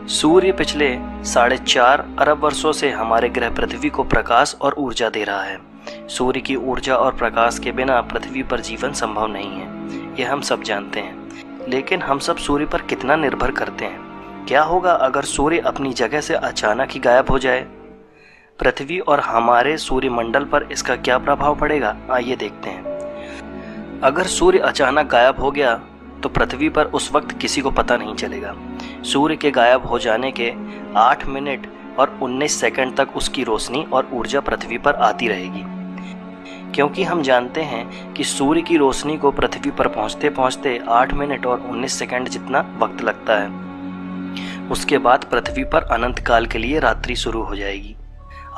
सूर्य पिछले 4.5 अरब वर्षों से हमारे ग्रह पृथ्वी को प्रकाश और ऊर्जा दे रहा है। सूर्य की ऊर्जा और प्रकाश के बिना पृथ्वी पर जीवन संभव नहीं है, यह हम सब जानते हैं। लेकिन हम सब सूर्य पर कितना निर्भर करते हैं? क्या होगा अगर सूर्य अपनी जगह से अचानक ही गायब हो जाए? पृथ्वी और हमारे सूर्यमंडल पर इसका क्या प्रभाव पड़ेगा? आइए देखते हैं। अगर सूर्य अचानक गायब हो गया तो पृथ्वी पर उस वक्त किसी को पता नहीं चलेगा। सूर्य के गायब हो जाने के 8 मिनट और 19 सेकंड तक उसकी रोशनी और ऊर्जा पृथ्वी पर आती रहेगी, क्योंकि हम जानते हैं कि सूर्य की रोशनी को पृथ्वी पर पहुंचते पहुंचते 8 मिनट और 19 सेकंड जितना वक्त लगता है। उसके बाद पृथ्वी पर अनंत काल के लिए रात्रि शुरू हो जाएगी।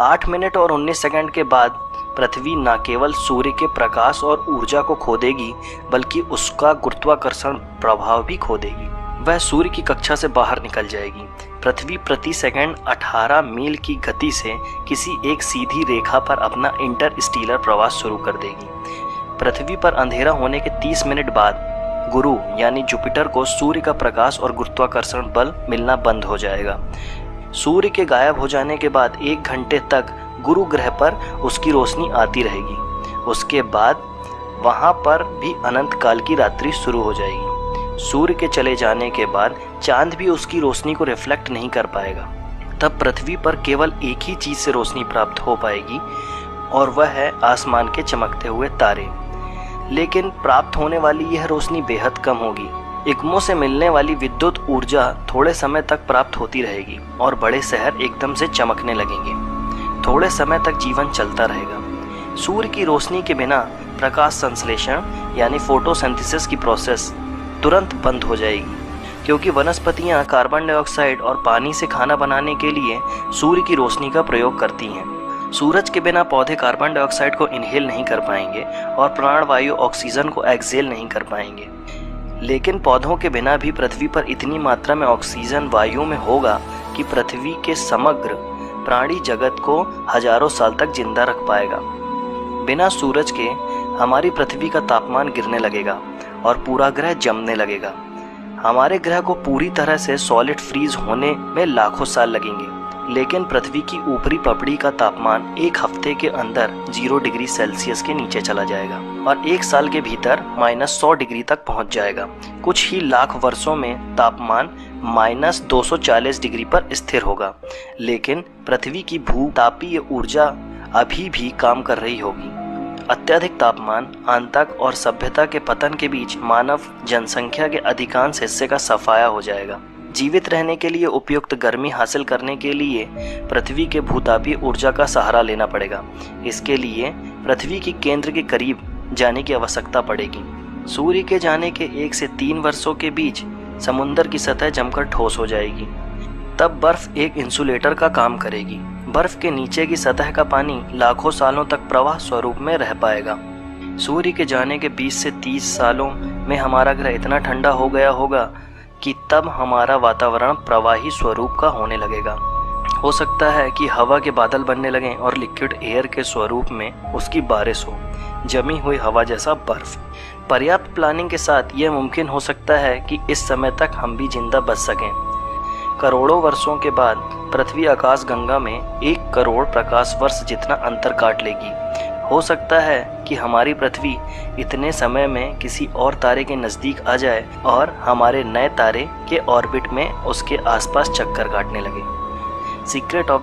8 मिनट और 19 सेकंड के बाद पृथ्वी न केवल सूर्य के प्रकाश और ऊर्जा को खो देगी, बल्कि उसका गुरुत्वाकर्षण प्रभाव भी खो देगी। वह सूर्य की कक्षा से बाहर निकल जाएगी। पृथ्वी प्रति सेकंड 18 मील की गति से किसी एक सीधी रेखा पर अपना इंटरस्टेलर प्रवास शुरू कर देगी। पृथ्वी पर अंधेरा होने के 30 मिनट बाद गुरु यानी जुपिटर को सूर्य का प्रकाश और गुरुत्वाकर्षण बल मिलना बंद हो जाएगा। सूर्य के गायब हो जाने के बाद 1 घंटे तक गुरु ग्रह पर उसकी रोशनी आती रहेगी। उसके बाद वहां पर भी अनंत काल की रात्रि शुरू हो जाएगी। सूर्य के चले जाने के बाद चांद भी उसकी रोशनी को रिफ्लेक्ट नहीं कर पाएगा। तब पृथ्वी पर केवल एक ही चीज से रोशनी प्राप्त हो पाएगी, और वह है आसमान के चमकते हुए तारे। लेकिन प्राप्त होने वाली यह रोशनी बेहद कम होगी। इग्मो से मिलने वाली विद्युत ऊर्जा थोड़े समय तक प्राप्त होती रहेगी और बड़े शहर एकदम से चमकने लगेंगे। थोड़े समय तक जीवन चलता रहेगा। सूर्य की रोशनी के बिना प्रकाश संश्लेषण यानी फोटोसिंथेसिस की प्रोसेस तुरंत बंद हो जाएगी, क्योंकि वनस्पतियां कार्बन डाइऑक्साइड और पानी से खाना बनाने के लिए सूर्य की रोशनी का प्रयोग करती हैं। सूरज के बिना पौधे कार्बन डाइऑक्साइड को इनहेल नहीं कर पाएंगे और प्राणवायु ऑक्सीजन को एक्सहेल नहीं कर पाएंगे। लेकिन पौधों के बिना भी पृथ्वी पर इतनी मात्रा में ऑक्सीजन वायु में होगा कि पृथ्वी के समग्र प्राणी जगत को हजारों साल तक जिंदा रख पाएगा। बिना सूरज के हमारी पृथ्वी का तापमान गिरने लगेगा और पूरा ग्रह जमने लगेगा। हमारे ग्रह को पूरी तरह से सॉलिड फ्रीज होने में लाखों साल लगेंगे, लेकिन पृथ्वी की ऊपरी पपड़ी का तापमान 1 हफ्ते के अंदर 0 डिग्री सेल्सियस के नीचे चला जाएगा और 1 साल के भीतर -100 डिग्री तक पहुंच जाएगा। कुछ ही लाख वर्षों में तापमान -240 डिग्री पर स्थिर होगा। लेकिन पृथ्वी की भूतापीय ऊर्जा अभी भी काम कर रही होगी। अत्यधिक तापमान, आतंक और सभ्यता के पतन के बीच मानव जनसंख्या के अधिकांश हिस्से का सफाया हो जाएगा। जीवित रहने के लिए उपयुक्त गर्मी हासिल करने के लिए पृथ्वी के भूतापीय ऊर्जा का सहारा लेना पड़ेगा। इसके लिए पृथ्वी के केंद्र के करीब जाने की आवश्यकता पड़ेगी। सूर्य के जाने के 1 से 3 वर्षों के बीच समुद्र की सतह जमकर ठोस हो जाएगी। तब बर्फ एक इंसुलेटर का काम करेगी। बर्फ के नीचे की सतह का पानी लाखों सालों तक प्रवाह स्वरूप में रह पाएगा। सूर्य के जाने के 20 से 30 सालों में हमारा ग्रह इतना ठंडा हो गया होगा कि तब हमारा वातावरण प्रवाही स्वरूप का होने लगेगा। हो सकता है कि हवा के बादल बनने लगें और लिक्विड एयर के स्वरूप में उसकी बारिश हो, जमी हुई हवा जैसा बर्फ। पर्याप्त प्लानिंग के साथ यह मुमकिन हो सकता है कि इस समय तक हम भी जिंदा बच सकें। करोड़ों वर्षों के बाद पृथ्वी आकाश गंगा में 1 करोड़ प्रकाश वर्ष जितना अंतर काट लेगी। हो सकता है कि हमारी पृथ्वी इतने समय में किसी और तारे के नज़दीक आ जाए और हमारे नए तारे के ऑर्बिट में उसके आसपास चक्कर काटने लगे। Secret of